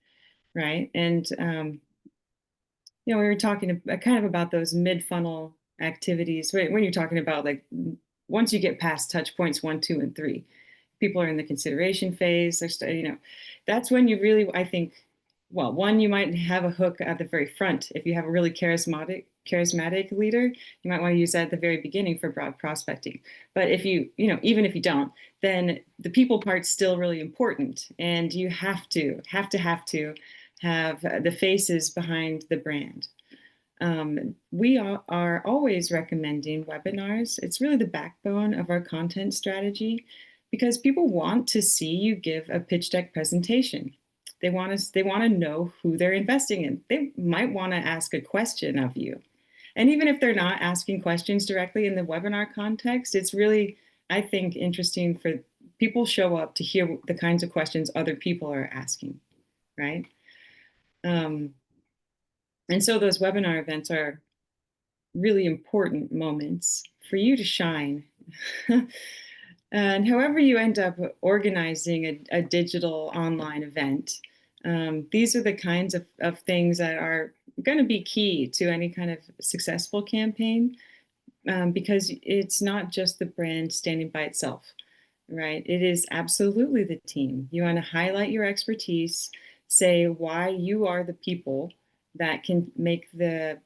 right? And we were talking kind of about those mid-funnel activities when you're talking about like once you get past touch points 1, 2, and 3, people are in the consideration phase. That's when you really, I think, well, one, you might have a hook at the very front. If you have a really charismatic leader, you might want to use that at the very beginning for broad prospecting. But if even if you don't, then the people part's still really important, and you have the faces behind the brand. We are always recommending webinars. It's really the backbone of our content strategy because people want to see you give a pitch deck presentation. They want to know who they're investing in. They might want to ask a question of you. And even if they're not asking questions directly in the webinar context, it's really, I think, interesting for people show up to hear the kinds of questions other people are asking, right? And so those webinar events are really important moments for you to shine. And however you end up organizing a digital online event, these are the kinds of things that are going to be key to any kind of successful campaign, because it's not just the brand standing by itself, right? It is absolutely the team. You want to highlight your expertise, say why you are the people that can make the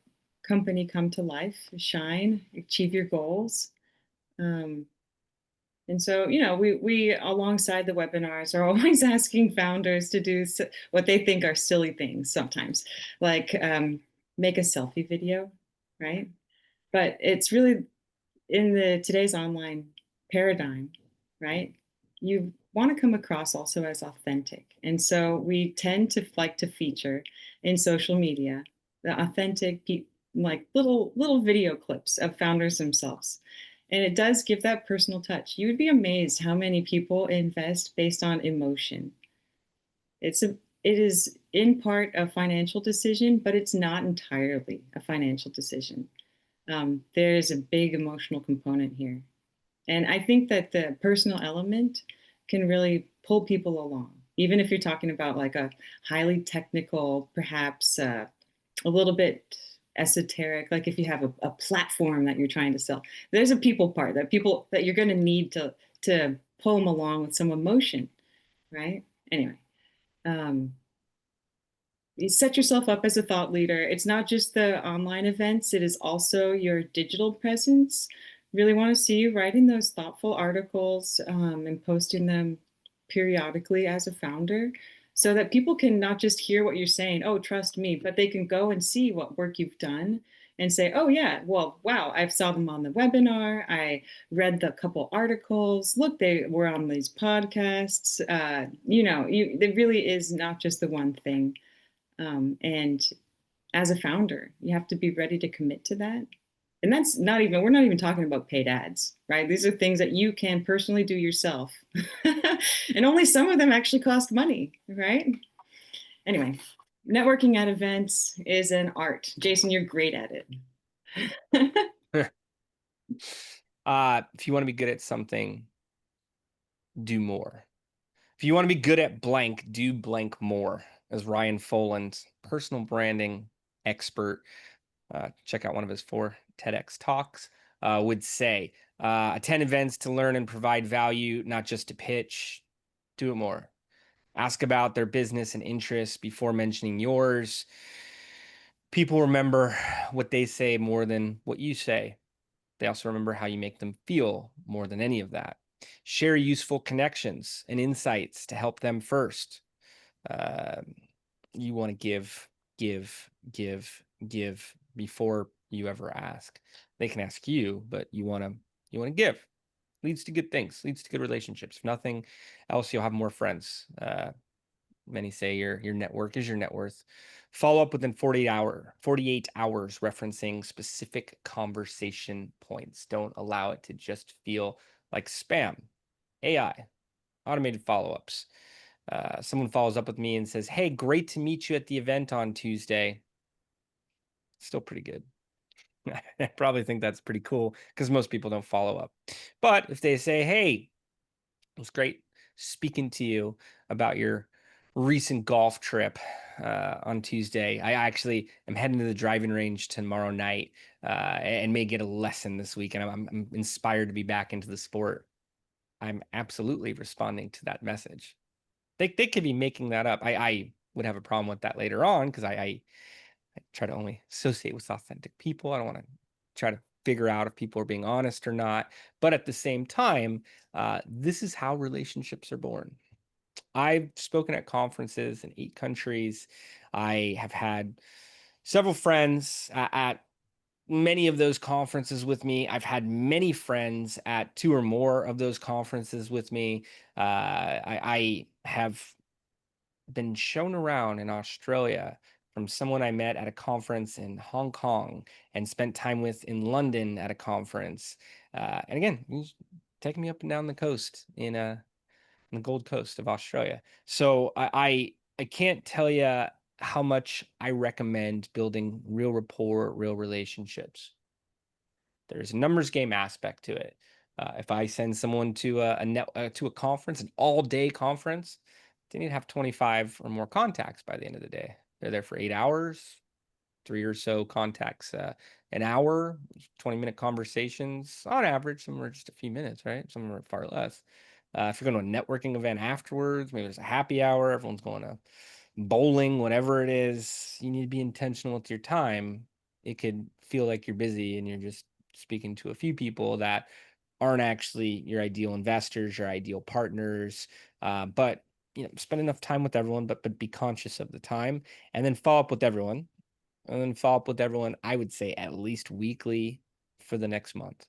company come to life, shine, achieve your goals. And so, we alongside the webinars are always asking founders to do what they think are silly things sometimes, like make a selfie video, right? But it's really in today's online paradigm, right? You want to come across also as authentic. And so we tend to like to feature in social media the authentic, like little video clips of founders themselves. And it does give that personal touch. You would be amazed how many people invest based on emotion. It is in part a financial decision, but it's not entirely a financial decision. There's a big emotional component here. And I think that the personal element can really pull people along, even if you're talking about like a highly technical, perhaps a little bit esoteric, like if you have a platform that you're trying to sell. There's a people part that people that you're going to need to pull them along with some emotion, right? Anyway, um, you set yourself up as a thought leader. It's not just the online events, it is also your digital presence. Really want to see you writing those thoughtful articles and posting them periodically as a founder so that people can not just hear what you're saying, oh, trust me, but they can go and see what work you've done and say, oh, yeah, well, wow, I saw them on the webinar. I read the couple articles. Look, they were on these podcasts. It really is not just the one thing. And as a founder, you have to be ready to commit to that. And we're not even talking about paid ads, right? These are things that you can personally do yourself. And only some of them actually cost money, right? Anyway, networking at events is an art. Jason, you're great at it. If you want to be good at something, do more. If you want to be good at blank, do blank more. As Ryan Foland, personal branding expert, check out one of his 4 TEDx talks, would say. Attend events to learn and provide value, not just to pitch. Do it more. Ask about their business and interests before mentioning yours. People remember what they say more than what you say. They also remember how you make them feel more than any of that. Share useful connections and insights to help them first. Uh, you want to give before you ever ask. They can ask you, but you want to give. Leads to good things, leads to good relationships. If nothing else, you'll have more friends. Many say your network is your net worth. Follow up within 48 hours referencing specific conversation points. Don't allow it to just feel like spam. AI, automated follow-ups. Someone follows up with me and says, hey, great to meet you at the event on Tuesday. Still pretty good. I probably think that's pretty cool because most people don't follow up. But if they say, hey, it was great speaking to you about your recent golf trip on Tuesday. I actually am heading to the driving range tomorrow night and may get a lesson this week. And I'm inspired to be back into the sport. I'm absolutely responding to that message. They could be making that up. I would have a problem with that later on because I try to only associate with authentic people. I don't want to try to figure out if people are being honest or not. But at the same time, this is how relationships are born. I've spoken at conferences in 8 countries. I have had several friends at many of those conferences with me. I've had many friends at 2 or more of those conferences with me. I have been shown around in Australia from someone I met at a conference in Hong Kong and spent time with in London at a conference. And again, he's taking me up and down the coast in the Gold Coast of Australia. So I can't tell you how much I recommend building real rapport, real relationships. There's a numbers game aspect to it. If I send someone to to a conference, an all-day conference, they need to have 25 or more contacts by the end of the day. They're there for 8 hours, 3 or so contacts an hour, 20-minute conversations on average. Some are just a few minutes, right? Some are far less. If you're going to a networking event afterwards, maybe there's a happy hour, everyone's going to bowling, whatever it is, you need to be intentional with your time. It could feel like you're busy and you're just speaking to a few people that aren't actually your ideal investors, your ideal partners. But spend enough time with everyone, but be conscious of the time, and then follow up with everyone, I would say at least weekly for the next month.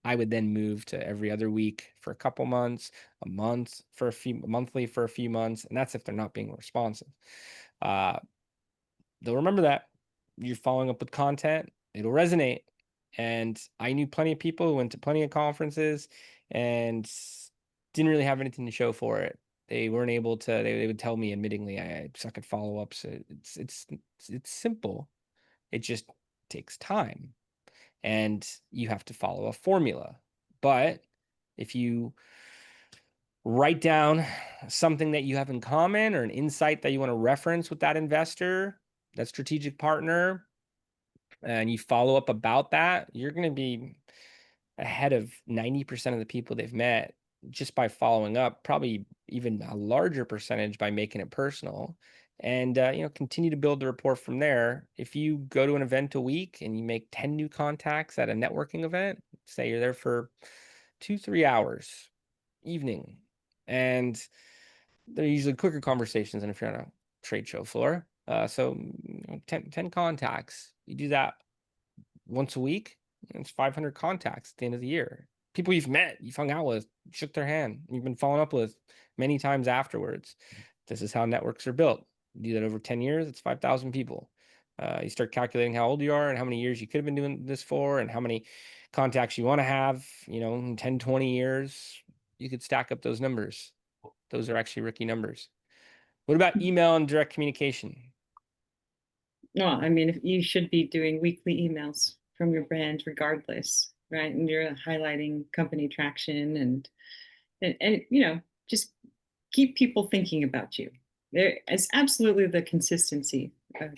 I would then move to every other week for a couple months, a month for a few, monthly for a few months, and that's if they're not being responsive. Uh, they'll remember that you're following up with content, it'll resonate. And I knew plenty of people who went to plenty of conferences and didn't really have anything to show for it. They weren't able to, they would tell me admittingly, I suck at follow-ups. It's simple. It just takes time. and you have to follow a formula. But if you write down something that you have in common or an insight that you want to reference with that investor, that strategic partner, and you follow up about that, you're going to be ahead of 90% of the people they've met just by following up, probably even a larger percentage by making it personal. And continue to build the rapport from there. If you go to an event a week and you make 10 new contacts at a networking event, say you're there for 2-3 hours evening, and they're usually quicker conversations than if you're on a trade show floor. So 10 contacts, you do that once a week, it's 500 contacts at the end of the year. People you've met, you've hung out with, shook their hand, you've been following up with many times afterwards. This is how networks are built. You do that over 10 years, it's 5,000 people. You start calculating how old you are and how many years you could have been doing this for and how many contacts you want to have, in 10, 20 years. You could stack up those numbers. Those are actually rookie numbers. What about email and direct communication? No, I mean, if you should be doing weekly emails from your brand regardless, right? And you're highlighting company traction and just keep people thinking about you. There is absolutely the consistency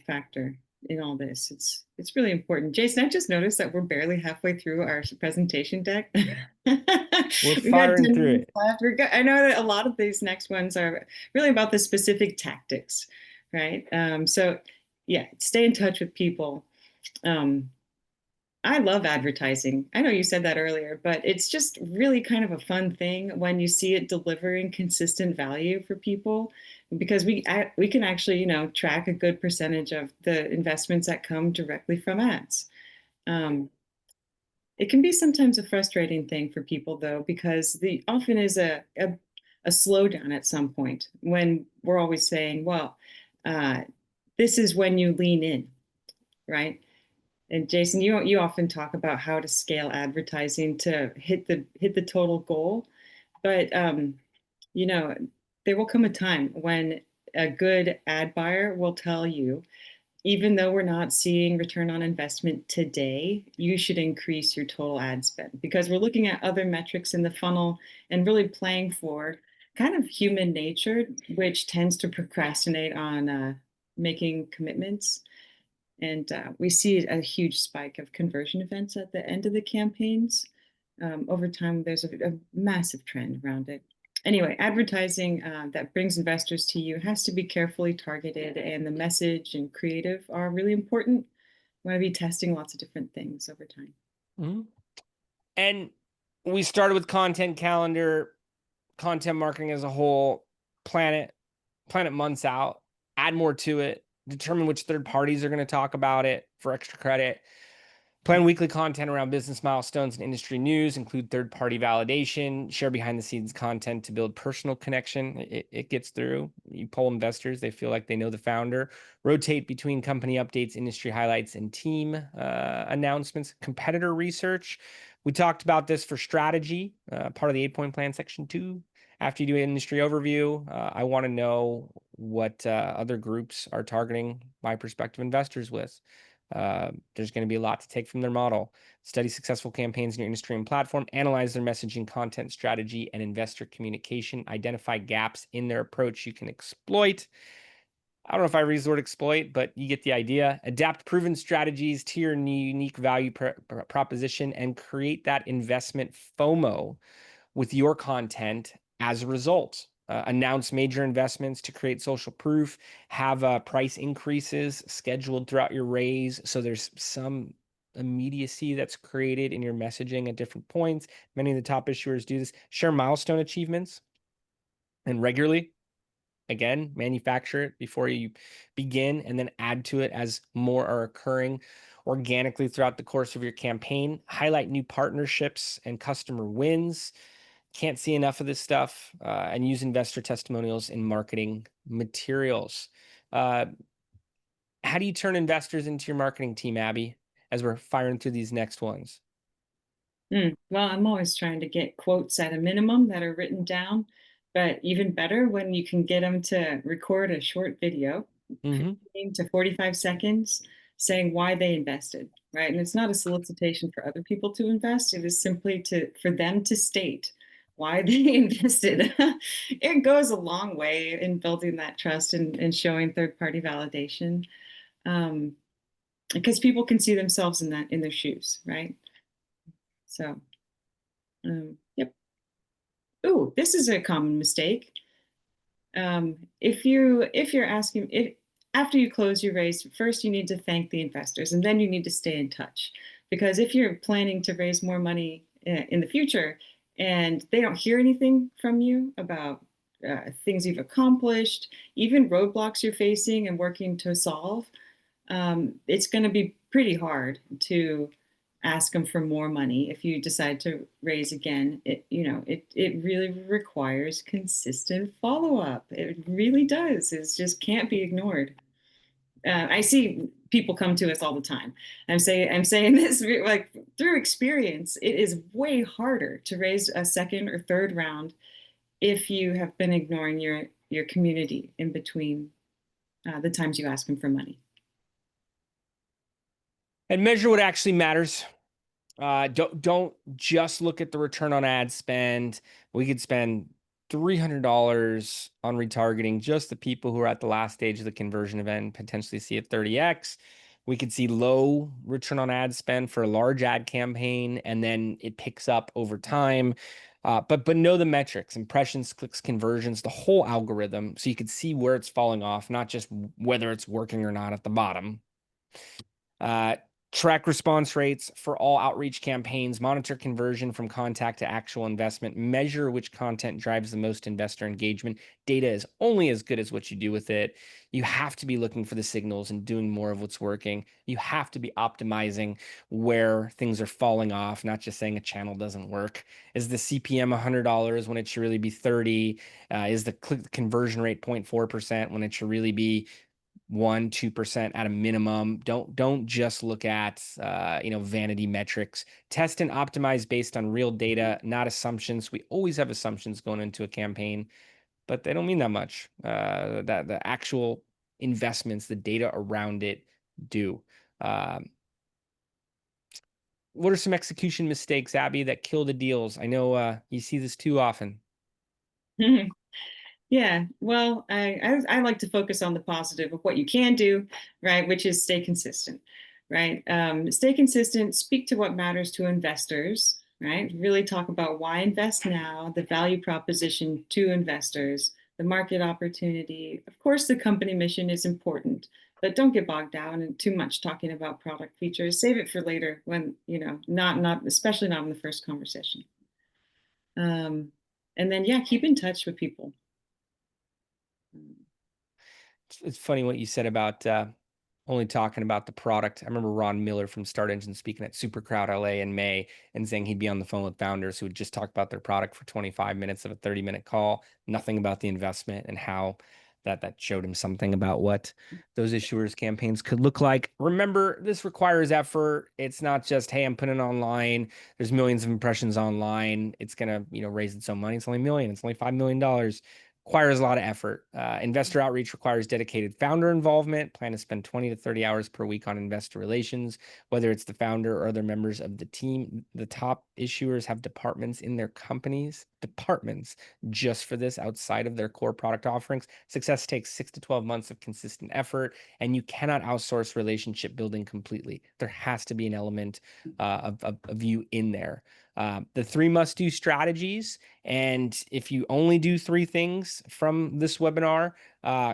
factor in all this. It's really important. Jason, I just noticed that we're barely halfway through our presentation deck. We're We've got firing 10 through minutes it. left. I know that a lot of these next ones are really about the specific tactics, right? So yeah, stay in touch with people. Um, I love advertising. I know you said that earlier, but it's just really kind of a fun thing when you see it delivering consistent value for people because we can actually, track a good percentage of the investments that come directly from ads. Um, it can be sometimes a frustrating thing for people though, because the often is a slowdown at some point when we're always saying, well, uh, this is when you lean in, right? And Jason, you often talk about how to scale advertising to hit the total goal, but you know, there will come a time when a good ad buyer will tell you, even though we're not seeing return on investment today, you should increase your total ad spend because we're looking at other metrics in the funnel and really playing for kind of human nature, which tends to procrastinate on making commitments. And we see a huge spike of conversion events at the end of the campaigns. Over time, there's a massive trend around it. Anyway, advertising that brings investors to you has to be carefully targeted, and the message and creative are really important. We want to be testing lots of different things over time. Mhm. And we started with content calendar, content marketing as a whole, plan it months out, add more to it, determine which third parties are going to talk about it for extra credit. Plan weekly content around business milestones and industry news, include third-party validation, share behind-the-scenes content to build personal connection. It gets through. You poll investors, they feel like they know the founder. Rotate between company updates, industry highlights, and team announcements. Competitor research. We talked about this for strategy, part of the 8-point plan, section 2. After you do an industry overview, I want to know what other groups are targeting my prospective investors with. There's going to be a lot to take from their model. Study successful campaigns in your industry and platform, analyze their messaging, content strategy, and investor communication, identify gaps in their approach you can exploit. I don't know if I use the word exploit, but you get the idea. Adapt proven strategies to your unique value proposition and create that investment FOMO with your content as a result. Announce major investments to create social proof, have price increases scheduled throughout your raise. So there's some immediacy that's created in your messaging at different points. Many of the top issuers do this. Share milestone achievements and regularly. Again, manufacture it before you begin and then add to it as more are occurring organically throughout the course of your campaign. Highlight new partnerships and customer wins. Can't see enough of this stuff, and use investor testimonials in marketing materials. How do you turn investors into your marketing team, Abby, as we're firing through these next ones? Well, I'm always trying to get quotes at a minimum that are written down, but even better when you can get them to record a short video, Mm-hmm. 15 to 45 seconds, saying why they invested, right? And it's not a solicitation for other people to invest. It is simply for them to state why they invested. It goes a long way in building that trust and showing third party validation. Um, because people can see themselves in their shoes, right? So, yep. Ooh, this is a common mistake. If you're asking if after you close your raise, first you need to thank the investors, and then you need to stay in touch. Because if you're planning to raise more money in the future, and they don't hear anything from you about things you've accomplished, even roadblocks you're facing and working to solve, it's going to be pretty hard to ask them for more money if you decide to raise again. It really requires consistent follow-up. It really does. It just can't be ignored. I see people come to us all the time. I'm saying this like through experience. It is way harder to raise a second or third round if you have been ignoring your community in between the times you ask them for money. And measure what actually matters. Don't just look at the return on ad spend. We could spend $300 on retargeting just the people who are at the last stage of the conversion event and potentially see a 30x. We could see low return on ad spend for a large ad campaign, and then it picks up over time. But know the metrics, impressions, clicks, conversions, the whole algorithm, so you could see where it's falling off, not just whether it's working or not at the bottom. Track response rates for all outreach campaigns, monitor conversion from contact to actual investment, measure which content drives the most investor engagement. Data is only as good as what you do with it. You have to be looking for the signals and doing more of what's working. You have to be optimizing where things are falling off, not just saying a channel doesn't work. Is the CPM $100 when it should really be 30? Is the click conversion rate 0.4% when it should really be 1-2% at a minimum? Don't just look at vanity metrics. Test and optimize based on real data, not assumptions. We always have assumptions going into a campaign, but they don't mean that much. That the actual investments, the data around it do. What are some execution mistakes, Abby, that kill the deals? I know you see this too often. Yeah, well, I like to focus on the positive of what you can do, right? Which is stay consistent, right? Stay consistent, speak to what matters to investors, right? Really talk about why invest now, the value proposition to investors, the market opportunity. Of course, the company mission is important, but don't get bogged down in too much talking about product features. Save it for later when, not especially not in the first conversation. And then, yeah, keep in touch with people. It's funny what you said about only talking about the product. I remember Ron Miller from Start Engine speaking at Super Crowd LA in May and saying he'd be on the phone with founders who would just talk about their product for 25 minutes of a 30-minute call, nothing about the investment and how that showed him something about what those issuers campaigns could look like. Remember, this requires effort. It's not just, hey, I'm putting it online. There's millions of impressions online. It's gonna, raise its own money. It's only a million. It's only $5 million. Requires a lot of effort. Investor outreach requires dedicated founder involvement. Plan to spend 20 to 30 hours per week on investor relations, whether it's the founder or other members of the team. The top issuers have departments in their companies, departments just for this outside of their core product offerings. Success takes 6 to 12 months of consistent effort, and you cannot outsource relationship building completely. There has to be an element of you in there. The 3 must-do strategies. And if you only do 3 things from this webinar,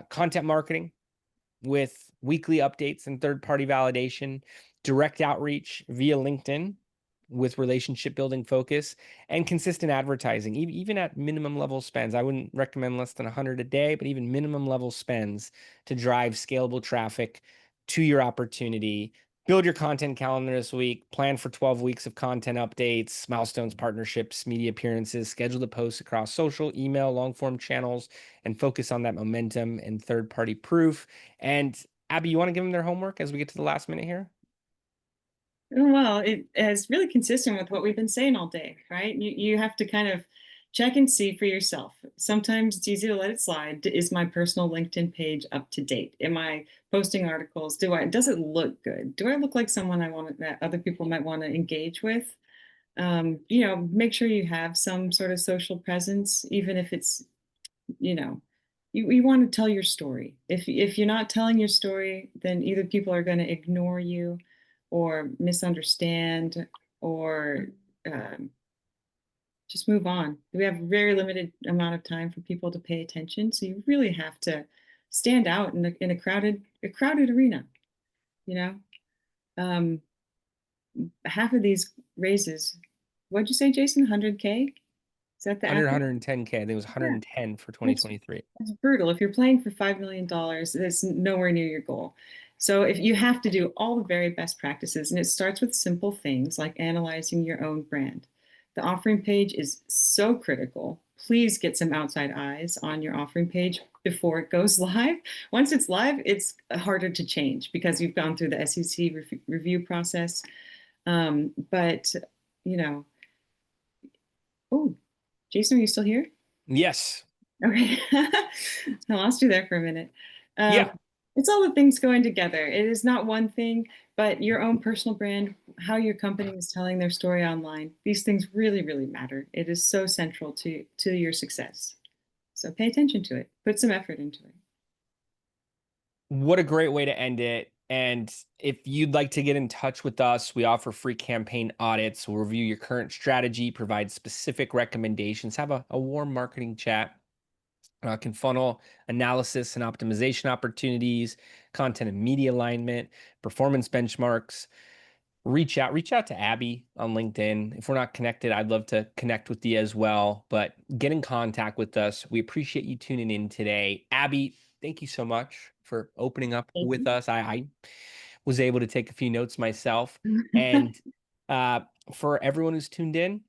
content marketing with weekly updates and third-party validation, direct outreach via LinkedIn with relationship building focus, and consistent advertising, even at minimum level spends. I wouldn't recommend less than 100 a day, but even minimum level spends to drive scalable traffic to your opportunity. Build your content calendar this week. Plan for 12 weeks of content updates, milestones, partnerships, media appearances. Schedule the posts across social, email, long form channels, and focus on that momentum and third party proof. And Abby, you want to give them their homework as we get to the last minute here? Well, it is really consistent with what we've been saying all day, right? You have to kind of check and see for yourself. Sometimes it's easy to let it slide. Is my personal LinkedIn page up to date? Am I posting articles? Does it look good? Do I look like someone that other people might want to engage with? Make sure you have some sort of social presence, even if it's, you know, you want to tell your story. If you're not telling your story, then either people are going to ignore you or misunderstand or um, just move on. We have a very limited amount of time for people to pay attention, so you really have to stand out in a crowded arena. You know, um, half of these raises. What'd you say, Jason? 100K? Is that the 100, average? 110K. I think it was Yeah, 110 for that's 2023. That's brutal. If you're playing for $5 million, that's nowhere near your goal. So if you have to do all the very best practices, and it starts with simple things like analyzing your own brand. The offering page is so critical. Please get some outside eyes on your offering page before it goes live. Once it's live, it's harder to change because you've gone through the SEC review process. But you know, oh, Jason, are you still here? Yes. Okay. I lost you there for a minute. Um, Yeah. it's all the things going together. It is not one thing, but your own personal brand, how your company is telling their story online. These things really, really matter. It is so central to your success. So pay attention to it. Put some effort into it. What a great way to end it. And if you'd like to get in touch with us, we offer free campaign audits. We'll review your current strategy, provide specific recommendations, have a warm marketing chat. Can funnel analysis and optimization opportunities, content and media alignment, performance benchmarks. Reach out to Abby on LinkedIn. If we're not connected, I'd love to connect with you as well. But get in contact with us. We appreciate you tuning in today. Abby, thank you so much for opening up Thank with you. us. I was able to take a few notes myself. And uh, for everyone who's tuned in,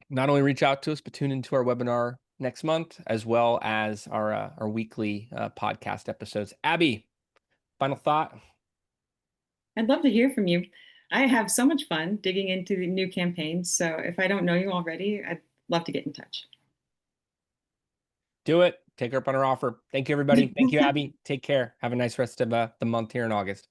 not only reach out to us, but tune into our webinar next month, as well as our weekly podcast episodes. Abby, final thought. I'd love to hear from you. I have so much fun digging into the new campaigns. So if I don't know you already, I'd love to get in touch. Do it. Take her up on her offer. Thank you, everybody. Thank you, Abby. Take care. Have a nice rest of the month here in August.